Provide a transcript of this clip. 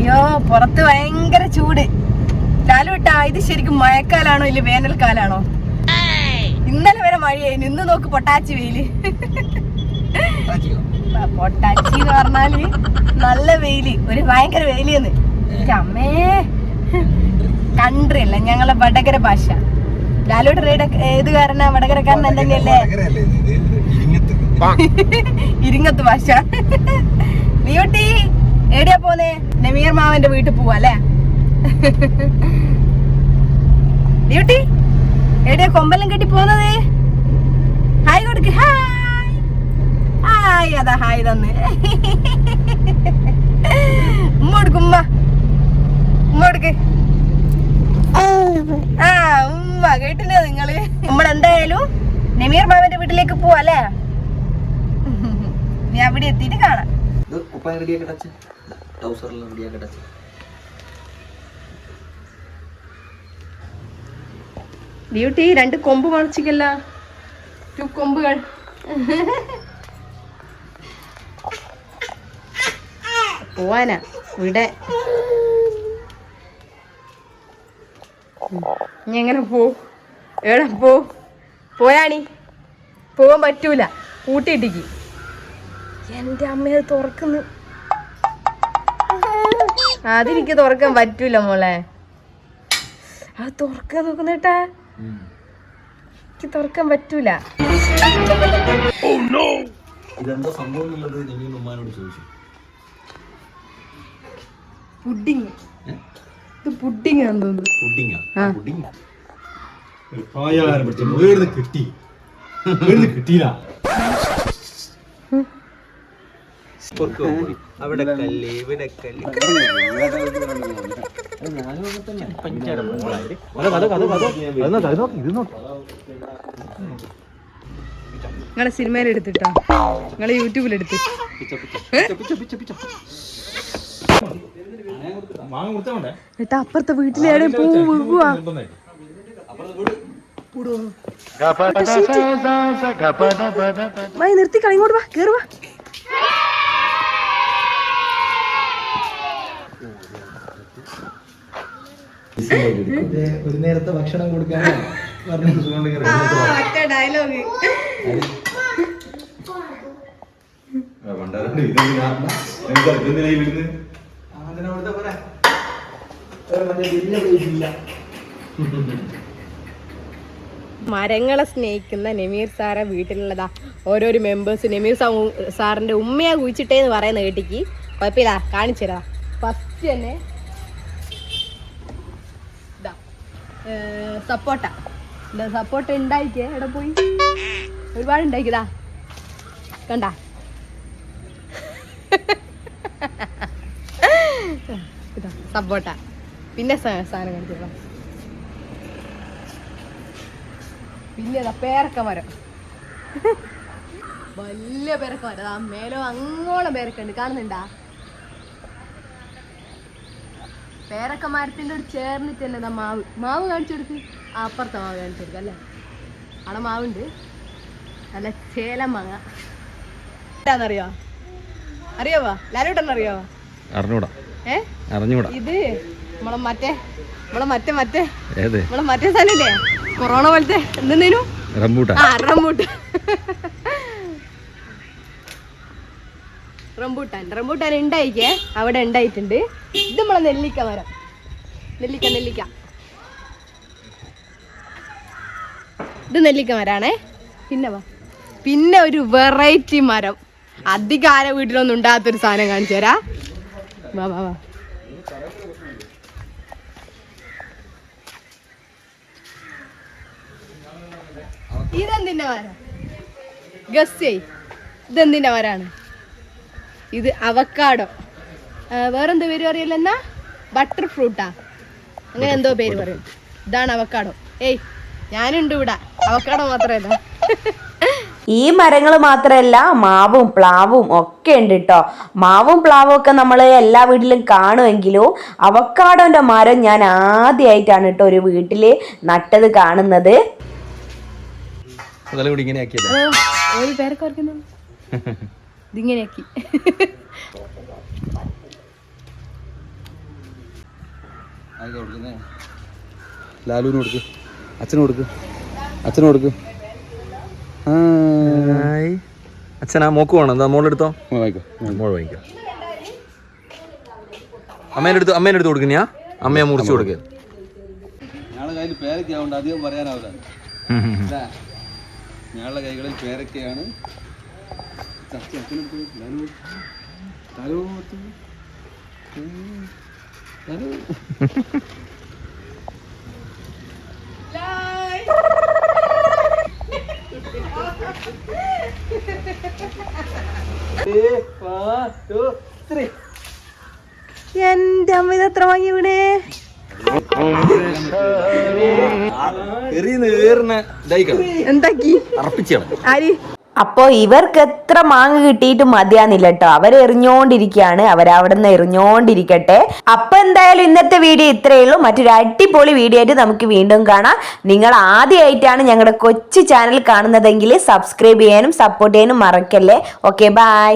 അയ്യോ പുറത്ത് ഭയങ്കര ചൂട്. ലാലുട്ടാ, ഇത് ശരിക്കും മഴക്കാലാണോ ഇല്ല വേനൽക്കാലാണോ? ഇന്നലെ വരെ മഴയായിരുന്നു, ഇന്ന് നോക്ക് പൊട്ടാച്ചി വെയില്. പൊട്ടാച്ചി എന്ന് പറഞ്ഞാല് നല്ല വെയില്, ഒരു ഭയങ്കര വെയിലെന്ന്. അമ്മേ കൺട്രി അല്ല, ഞങ്ങളെ വടകര ഭാഷ. ലാലുട്ട ഏത് കാരനാ? വടകരക്കാരൻ തന്നെയല്ലേ? ഇരിങ്ങത്ത് ഭാഷ. നീട്ടി എവിടെയാ പോന്നേ? നമീർ മാമന്റെ വീട്ടിൽ പോവാ അല്ലേ? നീട്ടി എവിടെയാ കൊമ്പെല്ലാം കെട്ടി പോന്നത്? ഹായ് കൊടുക്ക്. ഹായ് ഹായ്, അതാ ഹായ് തന്ന്. ഉമ്മ കൊടുക്ക്, ഉമ്മ കൊടുക്ക്. ആ ഉമ്മ കേട്ടില്ലേ നിങ്ങള്? നമ്മളെന്തായാലും നമീർ മാമന്റെ വീട്ടിലേക്ക് പോവാ അല്ലേ? നീ അവിടെ എത്തിയിട്ട് കാണാം. ഡ്യൂട്ടി 2 കൊമ്പ് മുളച്ചിക്കല്ല, 2 കൊമ്പുകൾ. പോവാനാ ഇവിടെ. നീ എങ്ങനെ എവിടെ പോയാണി? പോവാൻ പറ്റൂല, കൂട്ടിയിട്ടിക്ക്. എന്റെ അമ്മ തുറക്കുന്നു. അതെനിക്ക് തുറക്കാൻ പറ്റൂല മോളെ, അത് തുറക്കാൻ നോക്കുന്നേട്ടാ, എനിക്ക് തുറക്കാൻ പറ്റൂല. പുഡിങ്, ഇത് പുഡിങ് ആണെന്ന് തോന്നുന്നു. നിങ്ങളെ സിനിമയിൽ എടുത്തിട്ടോ, നിങ്ങളെ യൂട്യൂബിൽ എടുത്ത്. ഏട്ടാ അപ്പുറത്തെ വീട്ടിലേടെ പോവാ. നിർത്തി കളിങ്ങോട്ട് വാ, കേറുവാ. ഒരു നേരത്തെ ഭക്ഷണം കൊടുക്കാൻ ഡയലോഗ്. മരങ്ങളെ സ്നേഹിക്കുന്ന നമീർ സാറെ വീട്ടിലുള്ളതാ ഓരോരോ മെമ്പേഴ്സ്. നമീർ സാറിന്റെ ഉമ്മയാ കുഴിച്ചിട്ടേന്ന് പറയുന്ന കേട്ടിക്ക് കുഴപ്പമില്ല, കാണിച്ചുതരാ. ഫസ്റ്റ് തന്നെ സപ്പോട്ട ഉണ്ടായിക്കേ. എവിടെ പോയി? ഒരുപാട് ഉണ്ടായിക്കതാ, കണ്ട. സപ്പോട്ട. പിന്നെ സാധനം കാണിച്ചോ. പിന്നെ പേരക്ക മരം, വലിയ പേരക്ക മരം. ആ മേലോ അങ്ങോളം പേരക്ക ഉണ്ട്, കാണുന്നുണ്ടാ? പേരക്ക മരത്തിൻ്റെ ഒരു ചേർന്നിട്ട് തന്നെ മാവ് കാണിച്ചു കൊടുക്ക്. അപ്പുറത്തെ മാവ് കാണിച്ചു കൊടുക്കുക അല്ലേ? അവിടെ മാവുണ്ട്, നല്ല ചേലം മാങ്ങ. എന്താണെന്നറിയോ? അറിയാവാ? ലാലോട്ടെന്നറിയാവാ? അറിഞ്ഞൂടാ. അറിഞ്ഞൂടാ. ഇത് നമ്മളെ മറ്റേ സ്ഥലല്ലേ, കൊറോണ പോലത്തെ എന്തെന്നേനു? റംബൂട്ടാൻ. റംബൂട്ടാൻ ഉണ്ടായിക്കേ, അവിടെ ഉണ്ടായിട്ടുണ്ട്. ഇത് നമ്മളെ നെല്ലിക്ക മരം, നെല്ലിക്ക. ഇത് നെല്ലിക്ക മരാണേ. പിന്നെ ഒരു വെറൈറ്റി മരം, അധികം ആരെ വീട്ടിലൊന്നും ഉണ്ടാകാത്തൊരു സാധനം കാണിച്ചു തരാ. വാ. ഇതെന്തിന്റെ മരം? ഗസ് ചെയ്, ഇതെന്തിന്റെ മരാണ്? ഇത് അവക്കാഡോ. വേറെന്തോ പേര് പറയല്ലോ, എന്നാ ബട്ടർ ഫ്രൂട്ടാ, അങ്ങനെ എന്തോ പേര് പറയും. ഇതാണ് അവക്കാഡോ. ഏയ് ഞാനുണ്ട് ഇവിടെ, അവക്കാഡോ മാത്രമല്ല. ഈ മരങ്ങൾ മാത്രമല്ല, മാവും പ്ലാവും ഒക്കെ ഉണ്ട് കേട്ടോ. മാവും പ്ലാവും ഒക്കെ നമ്മൾ എല്ലാ വീട്ടിലും കാണുമെങ്കിലും അവക്കാഡോന്റെ മരം ഞാൻ ആദ്യമായിട്ടാണ് കേട്ടോ ഒരു വീട്ടില് നട്ടത് കാണുന്നത്. ഇതിങ്ങനെയാക്കി. ലാലുവിന് കൊടുക്ക്, അച്ഛന് കൊടുക്ക്, അച്ഛന് കൊടുക്ക്. അച്ഛനാ മോക്ക് വേണം. എന്താ മോളെടുത്തോ, വാങ്ങിക്കോ. മോൾ വാങ്ങിക്കോ. അമ്മേൻ്റെ അടുത്ത് കൊടുക്കുന്നയാ. അമ്മയെ മുറിച്ച് കൊടുക്കുക. ഞങ്ങളുടെ കയ്യിൽ പേരൊക്കെയാവുണ്ട്, അധികം പറയാനാവില്ല. ഞങ്ങളുടെ കൈകളിൽ പേരൊക്കെയാണ്. എന്റെ അമ്മ ഇത് എത്ര വാങ്ങി വീണേ? എന്താക്കി ആര്? അപ്പോ ഇവർക്ക് എത്ര മാങ്ങ കിട്ടിയിട്ട് മതിയാന്നില്ല കേട്ടോ. അവരെറിഞ്ഞോണ്ടിരിക്കുകയാണ്, അവരവിടെ നിന്ന് എറിഞ്ഞോണ്ടിരിക്കട്ടെ. അപ്പൊ എന്തായാലും ഇന്നത്തെ വീഡിയോ ഇത്രയേ ഉള്ളൂ. മറ്റൊരു അടിപൊളി വീഡിയോ ആയിട്ട് നമുക്ക് വീണ്ടും കാണാം. നിങ്ങൾ ആദ്യമായിട്ടാണ് ഞങ്ങളുടെ കൊച്ചു ചാനൽ കാണുന്നതെങ്കിൽ സബ്സ്ക്രൈബ് ചെയ്യാനും സപ്പോർട്ട് ചെയ്യാനും മറക്കല്ലേ. Okay, by.